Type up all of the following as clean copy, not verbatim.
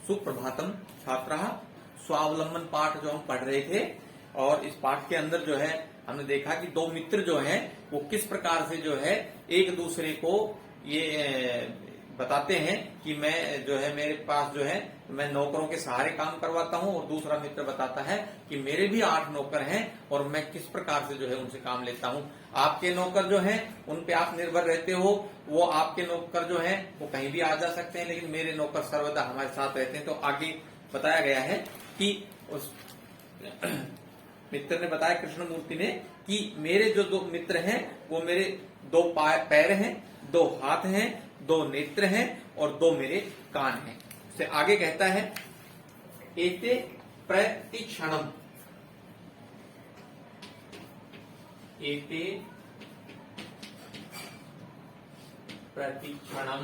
सुप्रभातम छात्राः। स्वावलंबन पाठ जो हम पढ़ रहे थे और इस पाठ के अंदर जो है हमने देखा कि दो मित्र जो हैं वो किस प्रकार से जो है एक दूसरे को ये बताते हैं कि मैं जो है मेरे पास जो है मैं नौकरों के सहारे काम करवाता हूं, और दूसरा मित्र बताता है कि मेरे भी 8 नौकर हैं और मैं किस प्रकार से जो है उनसे काम लेता हूं। आपके नौकर जो हैं उन पे आप निर्भर रहते हो, वो आपके नौकर जो हैं वो कहीं भी आ जा सकते हैं, लेकिन मेरे नौकर सर्वदा हमारे साथ रहते हैं। तो आगे बताया गया है कि उस मित्र ने बताया, कृष्णमूर्ति ने, कि मेरे जो दो मित्र हैं वो मेरे 2 पैर हैं, 2 हाथ हैं, 2 नेत्र हैं और 2 मेरे कान हैं। से आगे कहता है एते प्रतिक्षणम, एते प्रतिक्षणम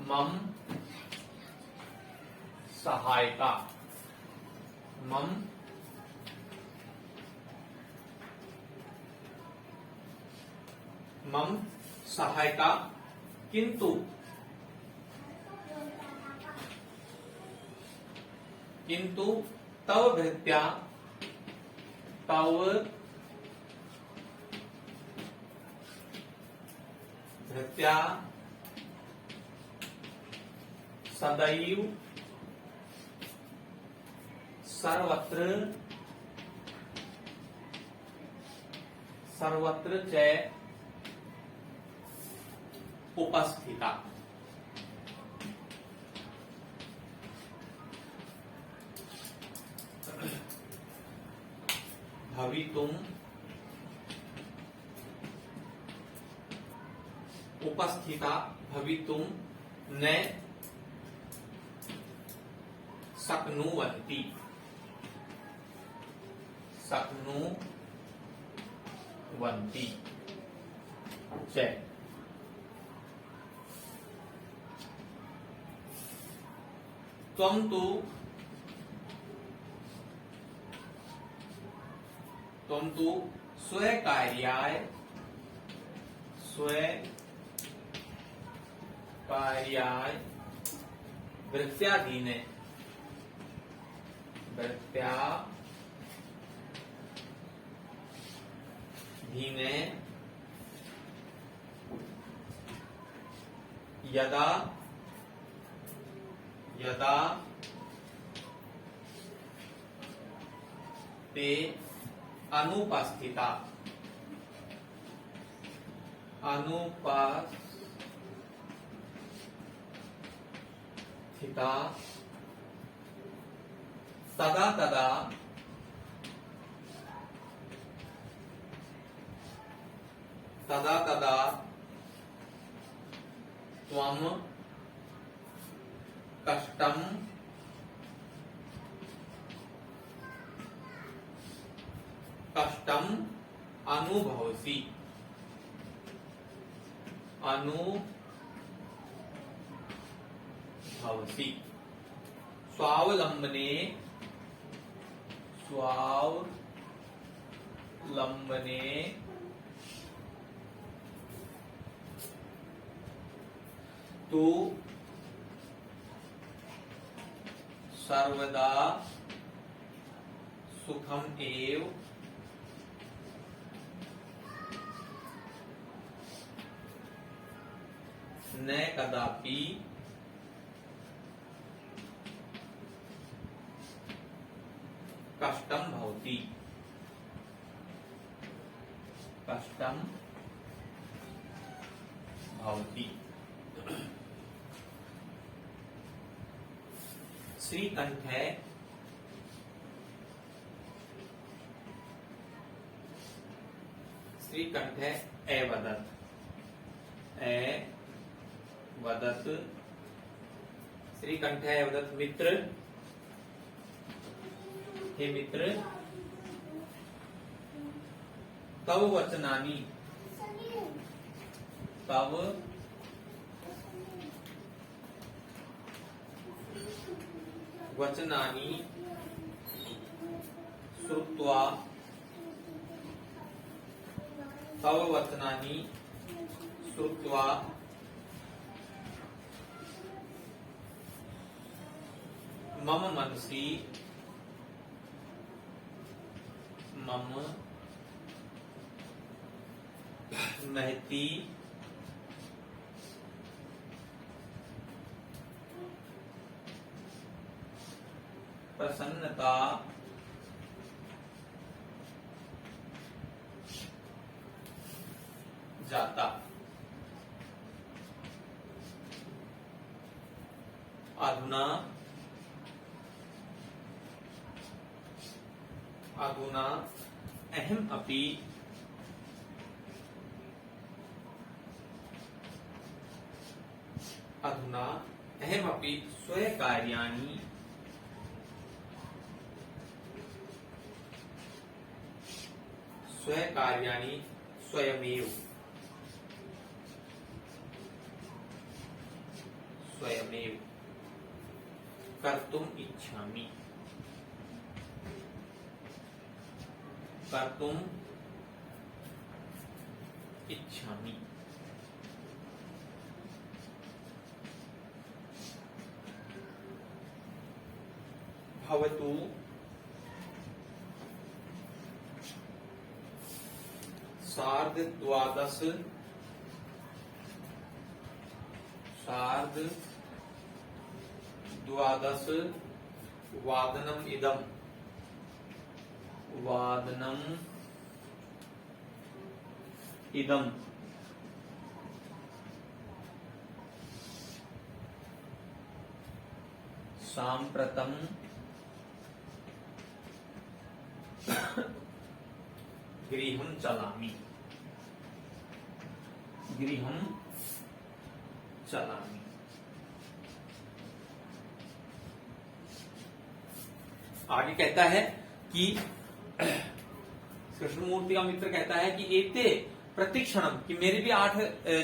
मम सहायता, मम सहायता, किंतु तव भृत्या, सदैव सर्वत्र च उपस्थिता। भवितुम उपस्थिता, भवितुम न शक्नुवन्ति, च। त्वं तु स्वकार्याय वृत्त्याधीने यदा ते अनुपस्थिता तदा त्वं कष्टं अनुभवसि, स्वावलंबने तु सर्वदा सुखम एव न कदापि कष्टं भवति, श्रीकंठे एवदत्, श्रीकंठे एवदत्, मित्र, हे मित्र, तव वचनानि, श्रुत्वा, तव वचनानि श्रुत्वा मम मनसि मम महती प्रसन्नता जाता। अधुना अधुना अहम अपि अधुना अहम अपि स्वकार्याणि स्वकार्याणि स्वयमेव कर्तुम इच्छामि भवतु सार्धद्वादश वादनम इदम साम्प्रतम गृहं चलामि आगे कहता है कि कृष्णमूर्ति का मित्र कहता है कि एते प्रतिक्षणम, कि मेरे भी 8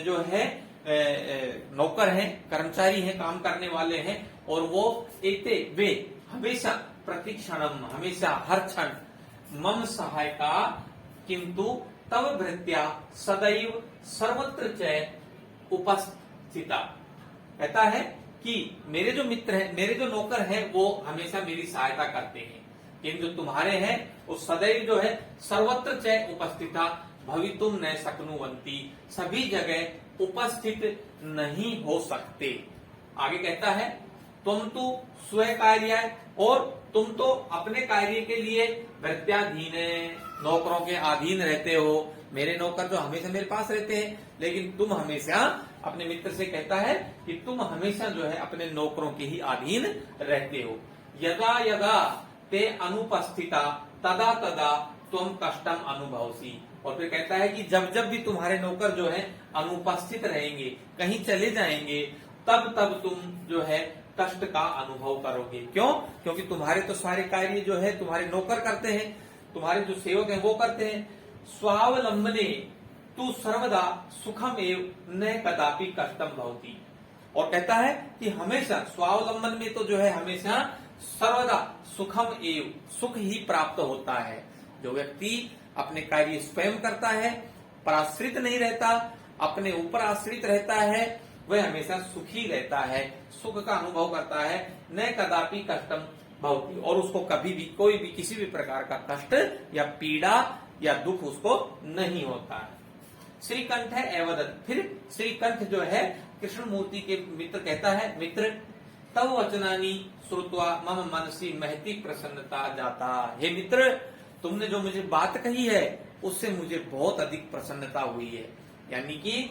जो है नौकर हैं, कर्मचारी हैं, काम करने वाले हैं, और वो एते वे हमेशा प्रतिक्षणम हमेशा हर क्षण मम सहायता किंतु तव भृत्या सदैव सर्वत्र च उपस्थिता। कहता है कि मेरे जो मित्र हैं, मेरे जो नौकर हैं, वो हमेशा मेरी सहायता करते हैं, किंतु तुम्हारे हैं वो सदैव जो है सर्वत्र च उपस्थिता भवितुम न शक्नुवन्ति, सभी जगह उपस्थित नहीं हो सकते। आगे कहता है तुम तो स्वकार्य, और तुम तो अपने कार्य के लिए भृत्याधीन, नौकरों के अधीन रहते हो। मेरे नौकर जो हमेशा मेरे पास रहते हैं, लेकिन तुम हमेशा, अपने मित्र से कहता है कि तुम हमेशा जो है अपने नौकरों के ही अधीन रहते हो। यदा यदा ते अनुपस्थिता तदा तदा तुम कष्टम अनुभवसी, और फिर कहता है कि जब जब भी तुम्हारे नौकर जो है अनुपस्थित रहेंगे, कहीं चले जाएंगे, तब तब तुम जो है कष्ट का अनुभव करोगे। क्यों? क्योंकि तुम्हारे तो सारे कार्य जो है तुम्हारे नौकर करते हैं, तुम्हारे जो सेवक हैं वो करते हैं। स्वावलंबने तू सर्वदा सुखम एव न कदापि कष्टम भवति, और कहता है कि हमेशा स्वावलंबन में तो जो है हमेशा सर्वदा सुखम एव, सुख ही प्राप्त होता है। जो व्यक्ति अपने कार्य स्वयं करता है, पराश्रित नहीं रहता, अपने ऊपर आश्रित रहता है, वह हमेशा सुखी रहता है, सुख का अनुभव करता है। न कदापि कष्टम भवति, और उसको कभी भी कोई भी किसी भी प्रकार का कष्ट या पीड़ा या दुख उसको नहीं होता है। श्रीकंठ है एवदत, फिर श्रीकंठ जो है कृष्ण मूर्ति के मित्र कहता है, मित्र तव वचनानि श्रुत्वा मम मनसि महती प्रसन्नता जाता। हे मित्र, तुमने जो मुझे बात कही है उससे मुझे बहुत अधिक प्रसन्नता हुई है। यानी कि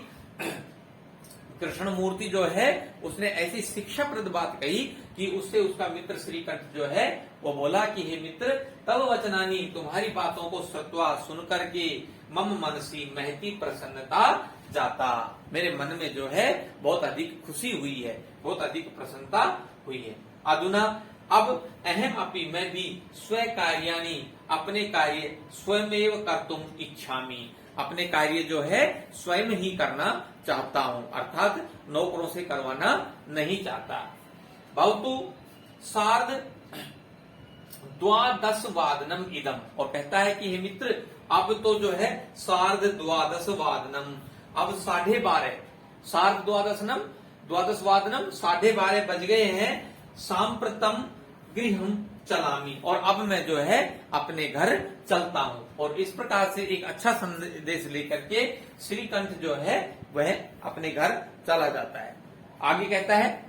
कृष्ण मूर्ति जो है उसने ऐसी शिक्षाप्रद बात कही कि उससे उसका मित्र श्रीकंठ जो है वो बोला कि हे मित्र, तव वचनानी, तुम्हारी बातों को श्रुत्वा सुन करके मम मनसी महती प्रसन्नता जाता, मेरे मन में जो है बहुत अधिक खुशी हुई है, बहुत अधिक प्रसन्नता हुई है। अधुना, अब अहम अपि, मैं भी स्व कार्याणि, अपने कार्य स्वयमेव कर्तुम इच्छामि, अपने कार्य जो है स्वयं ही करना चाहता हूं, अर्थात नौकरों से करवाना नहीं चाहता। भवतु सार्ध द्वादश वादनम इदम, और कहता है कि हे मित्र, अब तो जो है सार्ध द्वादश वादनम, अब 12:30 सार्ध द्वादशनम द्वादशवादनम 12:30 बज गए हैं। सांप्रतम गृहम चलामी, और अब मैं जो है अपने घर चलता हूं। और इस प्रकार से एक अच्छा संदेश लेकर के श्रीकंठ जो है वह अपने घर चला जाता है। आगे कहता है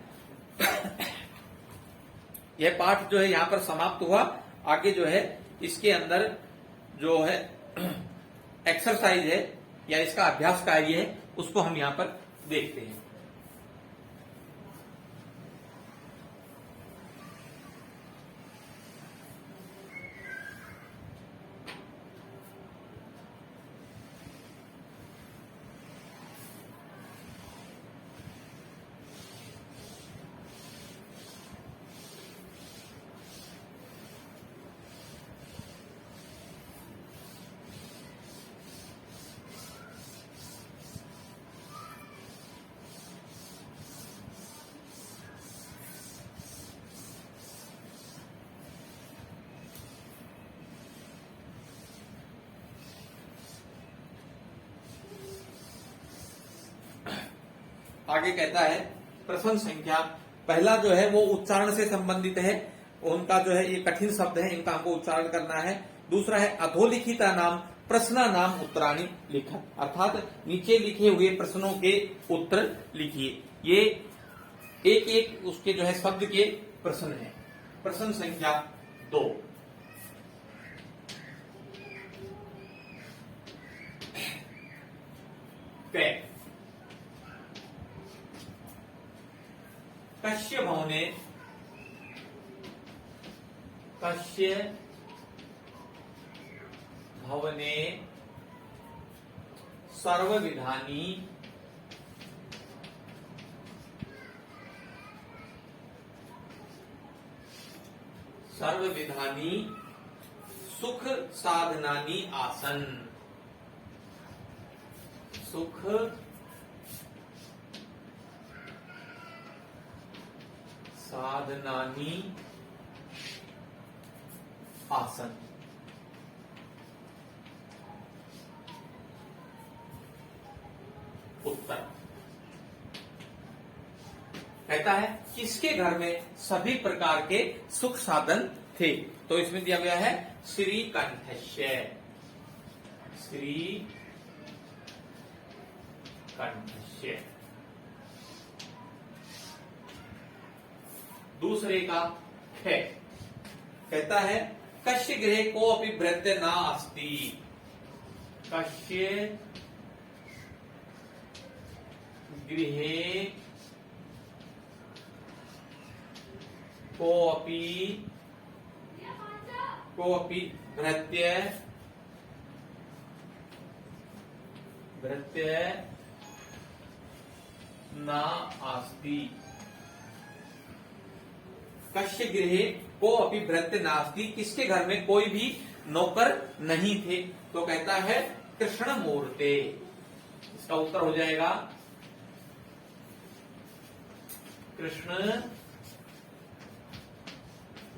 यह पाठ जो है यहां पर समाप्त हुआ। आगे जो है इसके अंदर जो है एक्सरसाइज है या इसका अभ्यास कार्य है उसको हम यहां पर देखते हैं। आगे कहता है प्रश्न संख्या पहला जो है वो उच्चारण से संबंधित है। उनका जो है ये कठिन शब्द है, इनका हमको उच्चारण करना है। दूसरा है अधोलिखिता नाम प्रश्न नाम उत्तराणी लिखत, अर्थात नीचे लिखे हुए प्रश्नों के उत्तर लिखिए। ये एक एक उसके जो है शब्द के प्रश्न है। प्रश्न संख्या 2, कस्य भवने सर्वविधानी सुख साधनानी आसन। सुख साधनानी आसन। उत्तर कहता है किसके घर में सभी प्रकार के सुख साधन थे। तो इसमें दिया गया है श्रीकंठस्य। श्रीकंठस्य। दूसरे का है कहता है कस्य गृहे को अपि भृत्य न अस्ति। कस्य गृहे को अपि भृत्य न अस्ति। कस्य गृहे को अपि भृत्य नास्ति, किसके घर में कोई भी नौकर नहीं थे। तो कहता है कृष्ण मूर्ते। इसका उत्तर हो जाएगा कृष्ण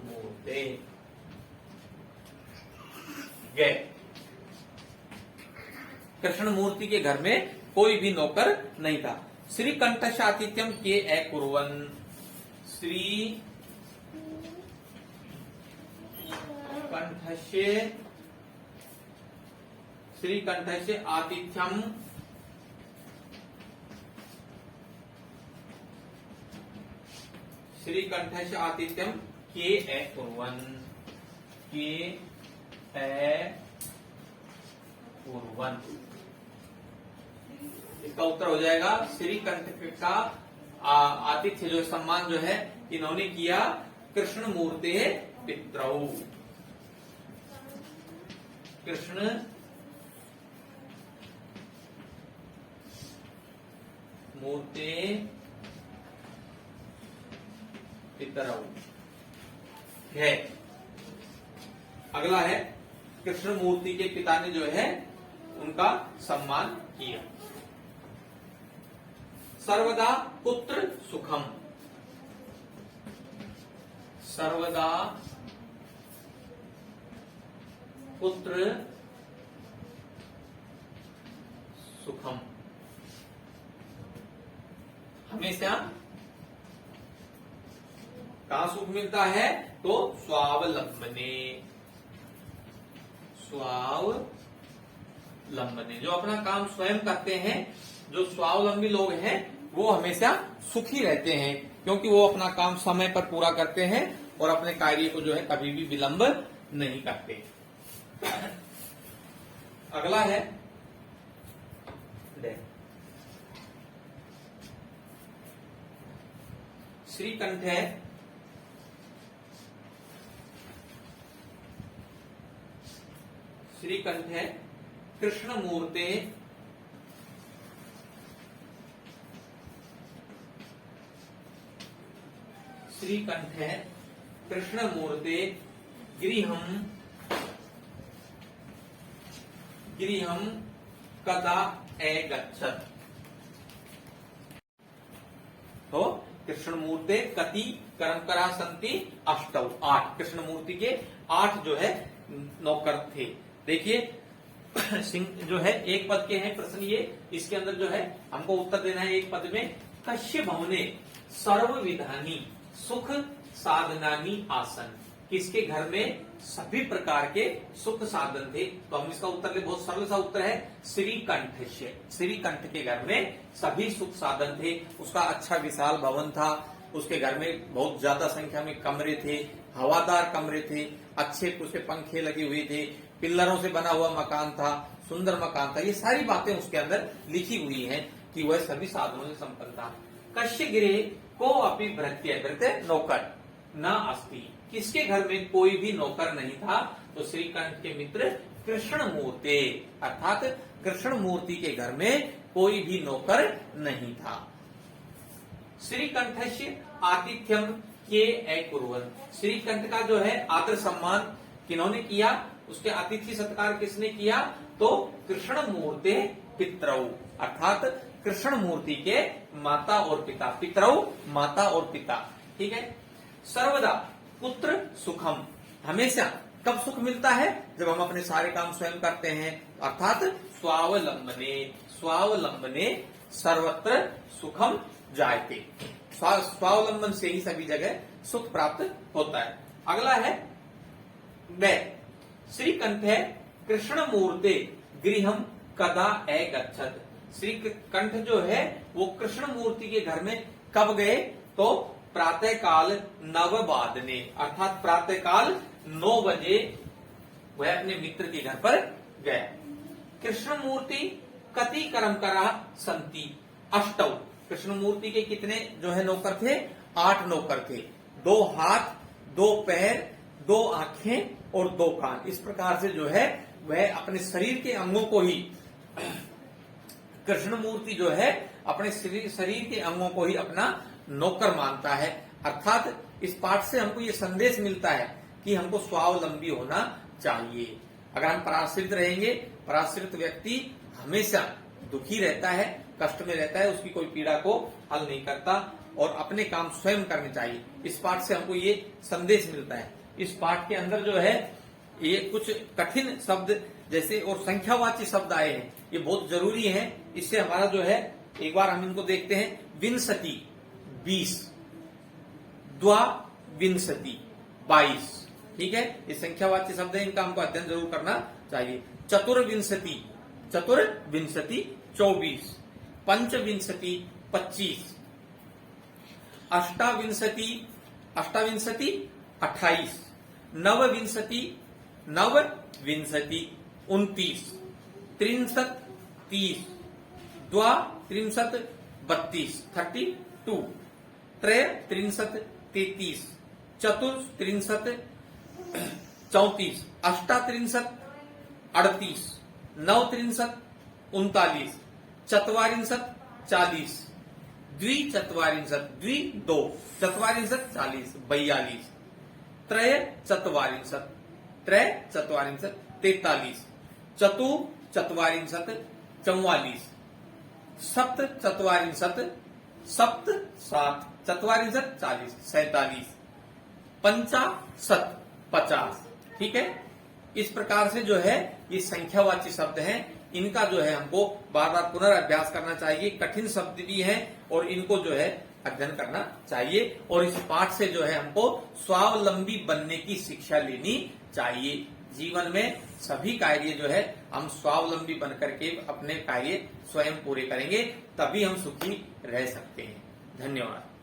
मूर्ते। गए कृष्ण मूर्ति के घर में कोई भी नौकर नहीं था। श्रीकंठस्य आतिथ्यम के अकुर्वन्। श्रीकंठस्य आतिथ्यम के अकुर्वन्। इसका उत्तर हो जाएगा श्रीकंठ का आतिथ्य जो सम्मान जो है इन्होंने किया कृष्ण मूर्ते पितरौ। कृष्ण मूर्ते पितरौ है। अगला है कृष्ण मूर्ति के पिता ने जो है उनका सम्मान किया। सर्वदा पुत्र सुखम। सर्वदा पुत्र सुखम। हमेशा कहां सुख मिलता है? तो स्वावलंबने, स्वावलंबने। जो अपना काम स्वयं करते हैं, जो स्वावलंबी लोग हैं, वो हमेशा सुखी रहते हैं, क्योंकि वो अपना काम समय पर पूरा करते हैं और अपने कार्य को जो है कभी भी विलंब नहीं करते। अगला है श्रीकंठ है। श्रीकंठ है कृष्णमूर्ते श्रीकंठ है कृष्णमूर्ते गृहं कदा एगच्छत्। तो कृष्णमूर्ते कति कर्मकरा संति अष्टौ, 8 कृष्णमूर्ति के 8 जो है नौकर थे। देखिए सिंह जो है एक पद के हैं प्रश्न ये, इसके अंदर जो है हमको उत्तर देना है एक पद में। कश्य भवने सर्व विधानी सुख साधनानी आसन। किसके घर में सभी प्रकार के सुख साधन थे? तो हम इसका उत्तर ले, बहुत सरल सा उत्तर है, श्रीकंठ से। श्रीकंठ के घर में सभी सुख साधन थे। उसका अच्छा विशाल भवन था, उसके घर में बहुत ज्यादा संख्या में कमरे थे, हवादार कमरे थे, अच्छे उसके पंखे लगे हुए थे, पिल्लरों से बना हुआ मकान था, सुंदर मकान था। ये सारी बातें उसके अंदर लिखी हुई हैं कि वह सभी साधनों से संपन्न था। कश्य गृहे को अपनी भृत्य नौकर न अस्ति। किसके घर में कोई भी नौकर नहीं था? तो श्रीकंठ के मित्र कृष्णमूर्ति, अर्थात कृष्णमूर्ति के घर में कोई भी नौकर नहीं था। श्रीकंठस्य आतिथ्यम के अकुर्वन्। श्रीकंठ का जो है आदर सम्मान किन्होंने किया? उसके अतिथि सत्कार किसने किया? तो कृष्णमूर्ति पितरौ, अर्थात कृष्णमूर्ति के माता और पिता। पितरौ माता और पिता, ठीक है। सर्वदा पुत्र सुखम। हमेशा कब सुख मिलता है? जब हम अपने सारे काम स्वयं करते हैं, अर्थात स्वावलंबने। स्वावलंबने सर्वत्र सुखम जायते। स्वावलंबन से ही सभी जगह सुख प्राप्त होता है। अगला है श्रीकंठ है कृष्णमूर्ते गृहम कदा एगच्छत्। श्रीकंठ जो है वो कृष्णमूर्ति के घर में कब गए? तो प्रातः काल 9 वादने, अर्थात प्रातः काल 9 बजे वह अपने मित्र के घर पर गया। कृष्णमूर्ति कति कर्मकरा संति अष्टौ। कृष्णमूर्ति के कितने जो है नौकर थे? 8 नौकर थे। 2 हाथ, 2 पैर, 2 आंखें और 2 कान। इस प्रकार से जो है वह अपने शरीर के अंगों को ही, कृष्णमूर्ति जो है अपने शरीर के अंगों को ही अपना नौकर मानता है। अर्थात इस पाठ से हमको ये संदेश मिलता है कि हमको स्वावलंबी होना चाहिए। अगर हम पराश्रित रहेंगे, पराश्रित व्यक्ति हमेशा दुखी रहता है, कष्ट में रहता है, उसकी कोई पीड़ा को हल नहीं करता और अपने काम स्वयं करने चाहिए। इस पाठ से हमको ये संदेश मिलता है। इस पाठ के अंदर जो है ये कुछ कठिन शब्द जैसे और संख्यावाची शब्द आए हैं, ये बहुत जरूरी है। इससे हमारा जो है, एक बार हम इनको देखते हैं। विंशति 20, द्वाविंशति 22, ठीक है। ये संख्यावाची शब्द है, इनका हमको अध्ययन जरूर करना चाहिए। चतुर्विंशति 24, पंचविंशति 25, अष्टाविंशति 28, नवविंशति 29, 30, 30, द्वात्रिंशत् 32, 32, त्रयत्रिंशत् 33, चतुस्त्रिंशत् 34, अष्टात्रिंशत् 38, नवत्रिंशत् 39, चत्वारिंशत् 40, द्विचत्वारिंशत् 40, 42, त्रयचत्वारिंशत् 43, चतुश्चत्वारिंशत् 44, सप्तचत्वारिंशत् 40, 47, पंचाशत् 50, ठीक है। इस प्रकार से जो है ये संख्यावाची शब्द हैं, इनका जो है हमको बार बार पुनर्अभ्यास करना चाहिए। कठिन शब्द भी हैं और इनको जो है अध्ययन करना चाहिए और इस पाठ से जो है हमको स्वावलंबी बनने की शिक्षा लेनी चाहिए। जीवन में सभी कार्य जो है हम स्वावलंबी बन करके अपने कार्य स्वयं पूरे करेंगे, तभी हम सुखी रह सकते हैं। धन्यवाद।